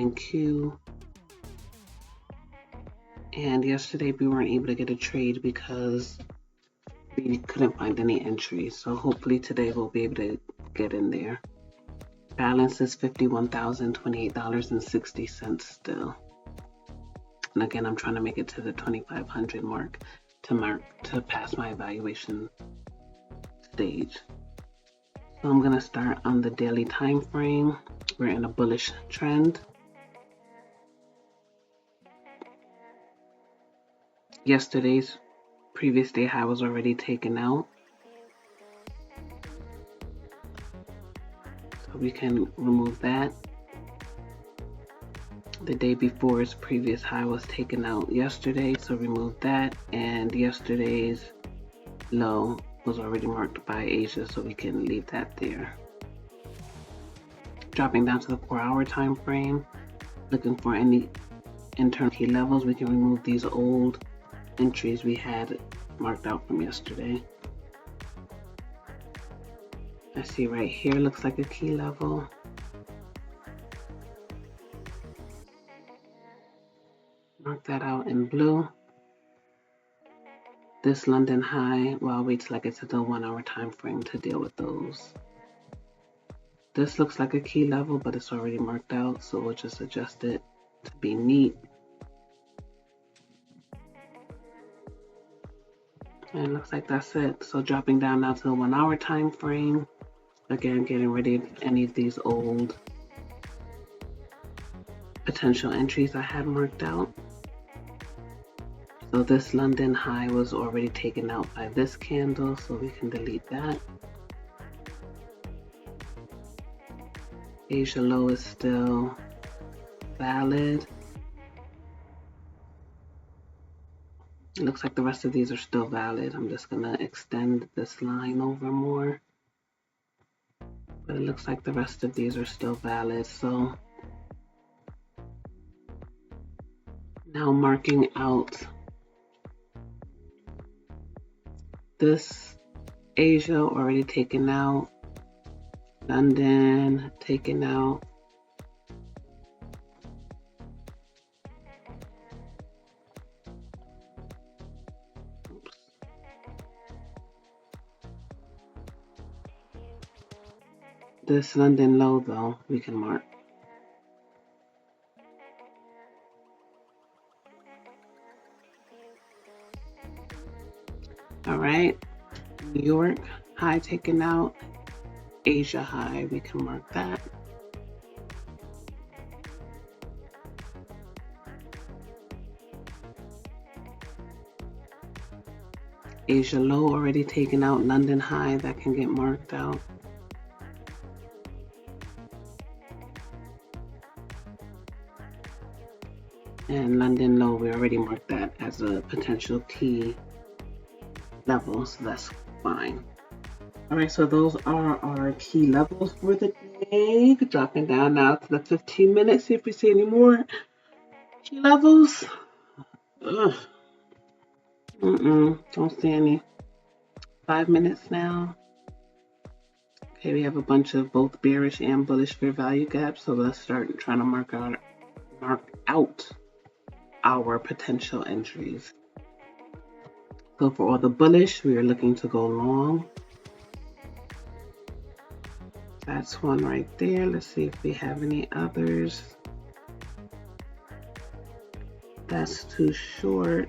in Q. And yesterday we weren't able to get a trade because we couldn't find any entries. So hopefully today we'll be able to get in there. Balance is $51,028.60 still. And again, I'm trying to make it to the 2,500 mark to pass my evaluation stage. So I'm gonna start on the daily time frame. We're in a bullish trend. Yesterday's previous day high was already taken out. So we can remove that. The day before's previous high was taken out yesterday, so remove that. And yesterday's low was already marked by Asia, so we can leave that there. Dropping down to the 4-hour time frame, looking for any internal key levels. We can remove these old entries we had marked out from yesterday. I see right here looks like a key level. Mark that out in blue. This London high, well, I'll wait till I get to the 1-hour time frame to deal with those. This looks like a key level, but it's already marked out, so we'll just adjust it to be neat. And it looks like that's it. So dropping down now to the 1-hour time frame. Again, getting rid of any of these old potential entries I had marked out. So this London high was already taken out by this candle, so we can delete that. Asia low is still valid. It looks like the rest of these are still valid. I'm just gonna extend this line over more. But it looks like the rest of these are still valid. So now marking out this Asia already taken out, London taken out, this London low though we can mark. All right, New York high taken out, Asia high, we can mark that. Asia low already taken out, London high, that can get marked out. And London low, we already marked that as a potential key level, so that's fine. All right, so those are our key levels for the day. Dropping down now to the 15 minutes, see if we see any more key levels. Don't see any. 5 minutes now. Okay, we have a bunch of both bearish and bullish fair value gaps, so let's start trying to mark out our potential entries. So for all the bullish, we are looking to go long. That's one right there. Let's see if we have any others. That's too short.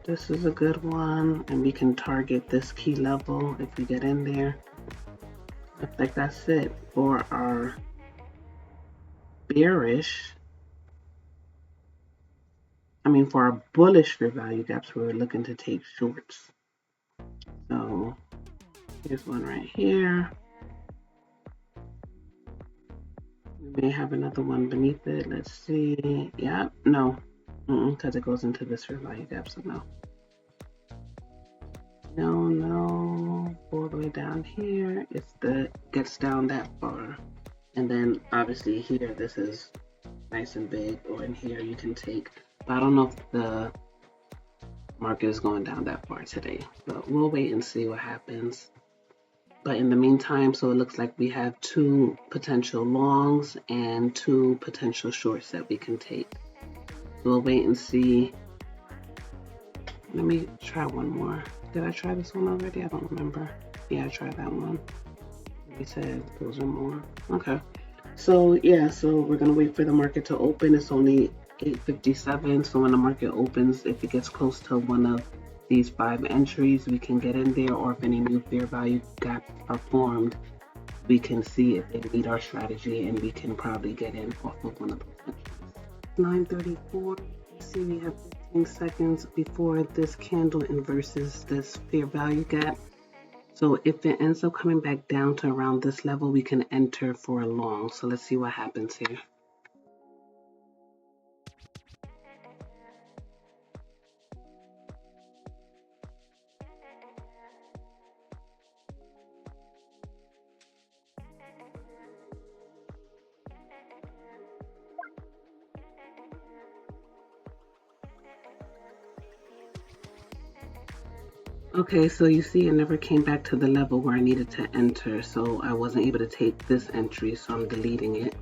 This is a good one, and we can target this key level if we get in there. Looks like that's it for our bearish. For our bullish fair value gaps, we're looking to take shorts. So here's one right here. We may have another one beneath it. Let's see. Yeah, no, because it goes into this fair value gap, so no. No, all the way down here. Gets down that far, and then obviously here this is nice and big, or in here you can take. But I don't know if the market is going down that far today, but we'll wait and see what happens. But in the meantime, so it looks like we have 2 potential longs and 2 potential shorts that we can take. We'll wait and see. Let me try one more. Did I try this one already? I don't remember. Yeah, I tried that one. We said those are more. Okay. So yeah, so we're gonna wait for the market to open. It's only 8:57. So when the market opens, if it gets close to one of these 5 entries, we can get in there, or if any new fair value gaps are formed, we can see if they meet our strategy and we can probably get in off of one of those entries. 9:34. You see we have 15 seconds before this candle inverses this fair value gap. So if it ends up coming back down to around this level, we can enter for a long. So let's see what happens here. Okay, so you see it never came back to the level where I needed to enter, so I wasn't able to take this entry, so I'm deleting it.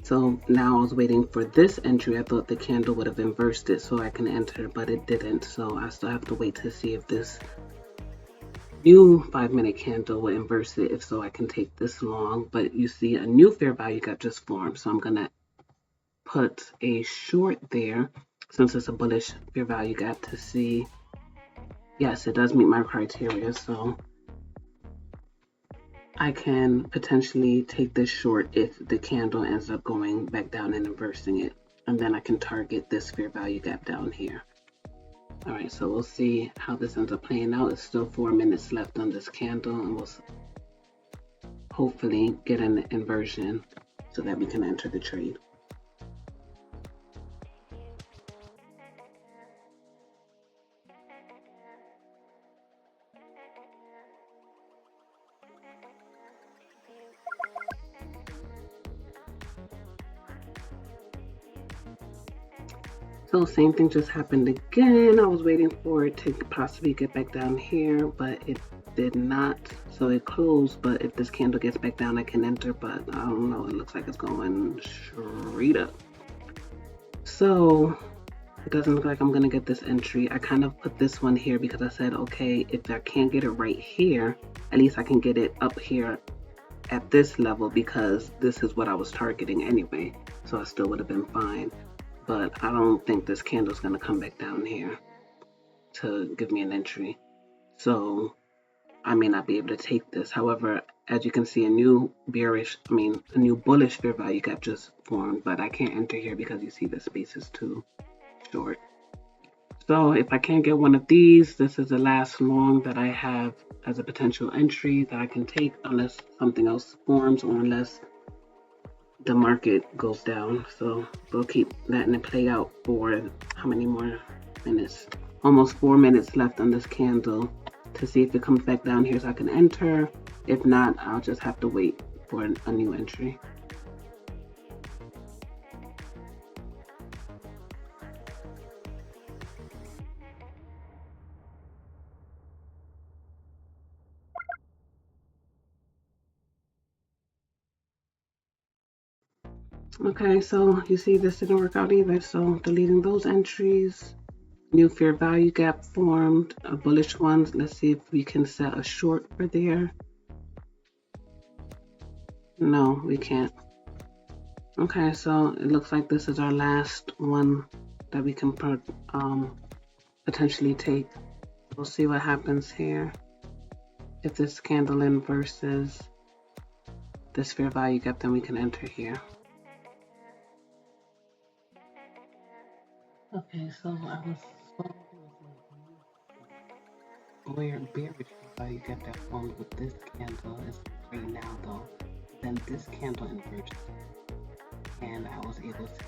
So now I was waiting for this entry. I thought the candle would have inversed it so I can enter, but it didn't. So I still have to wait to see if this new 5-minute candle will inverse it. If so, I can take this long. But you see a new fair value gap just formed. So I'm going to put a short there since it's a bullish fair value gap to see. Yes, it does meet my criteria. So I can potentially take this short if the candle ends up going back down and inversing it. And then I can target this fair value gap down here. All right, so we'll see how this ends up playing out. It's still 4 minutes left on this candle, and we'll hopefully get an inversion so that we can enter the trade. So same thing just happened again. I was waiting for it to possibly get back down here, but it did not. So it closed, but if this candle gets back down, I can enter, but I don't know. It looks like it's going straight up. So it doesn't look like I'm going to get this entry. I kind of put this one here because I said, okay, if I can't get it right here, at least I can get it up here at this level because this is what I was targeting anyway. So I still would have been fine. But I don't think this candle is going to come back down here to give me an entry. So I may not be able to take this. However, as you can see, a new bullish fair value gap just formed, but I can't enter here because you see the space is too short. So if I can't get one of these, this is the last long that I have as a potential entry that I can take unless something else forms or unless the market goes down. So we'll keep letting it play out for how many more minutes? Almost 4 minutes left on this candle to see if it comes back down here so I can enter. If not, I'll just have to wait for a new entry. Okay, so you see this didn't work out either, so deleting those entries. New fair value gap formed, a bullish one. Let's see if we can set a short for there. No, we can't. Okay, so it looks like this is our last one that we can potentially take. We'll see what happens here. If this candle inverses this fair value gap, then we can enter here. Okay, so I was bearish fair value gap that formed with this candle is right now though. Then this candle inverted, and I was able to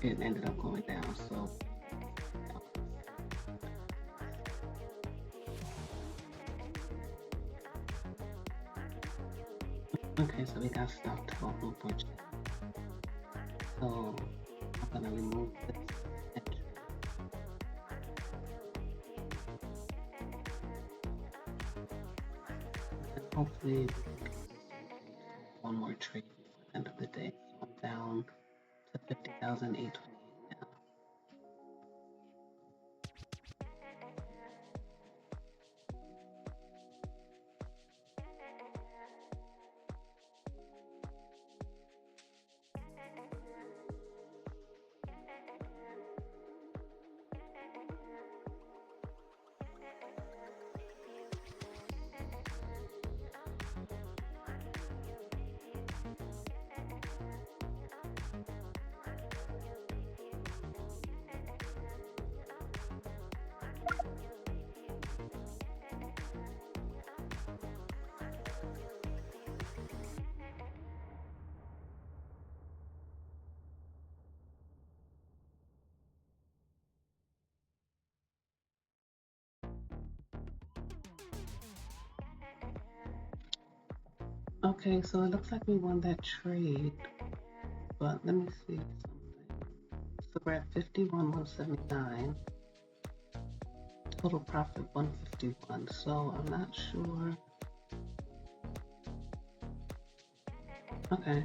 get it ended up going down. So okay, so we got stopped off unfortunately. So I'm gonna remove this entry. hopefully we can do one more trade before the end of the day. So I'm down to 50,828 now. Okay, so it looks like we won that trade, but let me see something. So we're at 51,179. Total profit 151. So I'm not sure. Okay.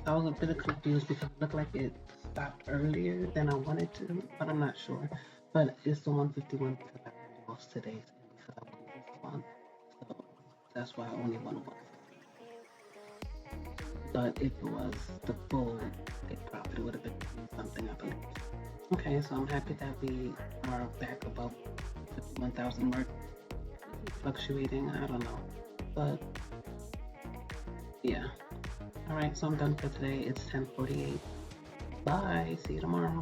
I was a bit confused because it looked like it stopped earlier than I wanted to, but I'm not sure. But it's the 151 because I already lost today's and because I won this one. So that's why I only won one. But if it was the full big profit, it would have been something, I believe. Okay, so I'm happy that we are back above 51,000 mark. Fluctuating, I don't know. But yeah. Alright, so I'm done for today. It's 10:48. Bye. See you tomorrow.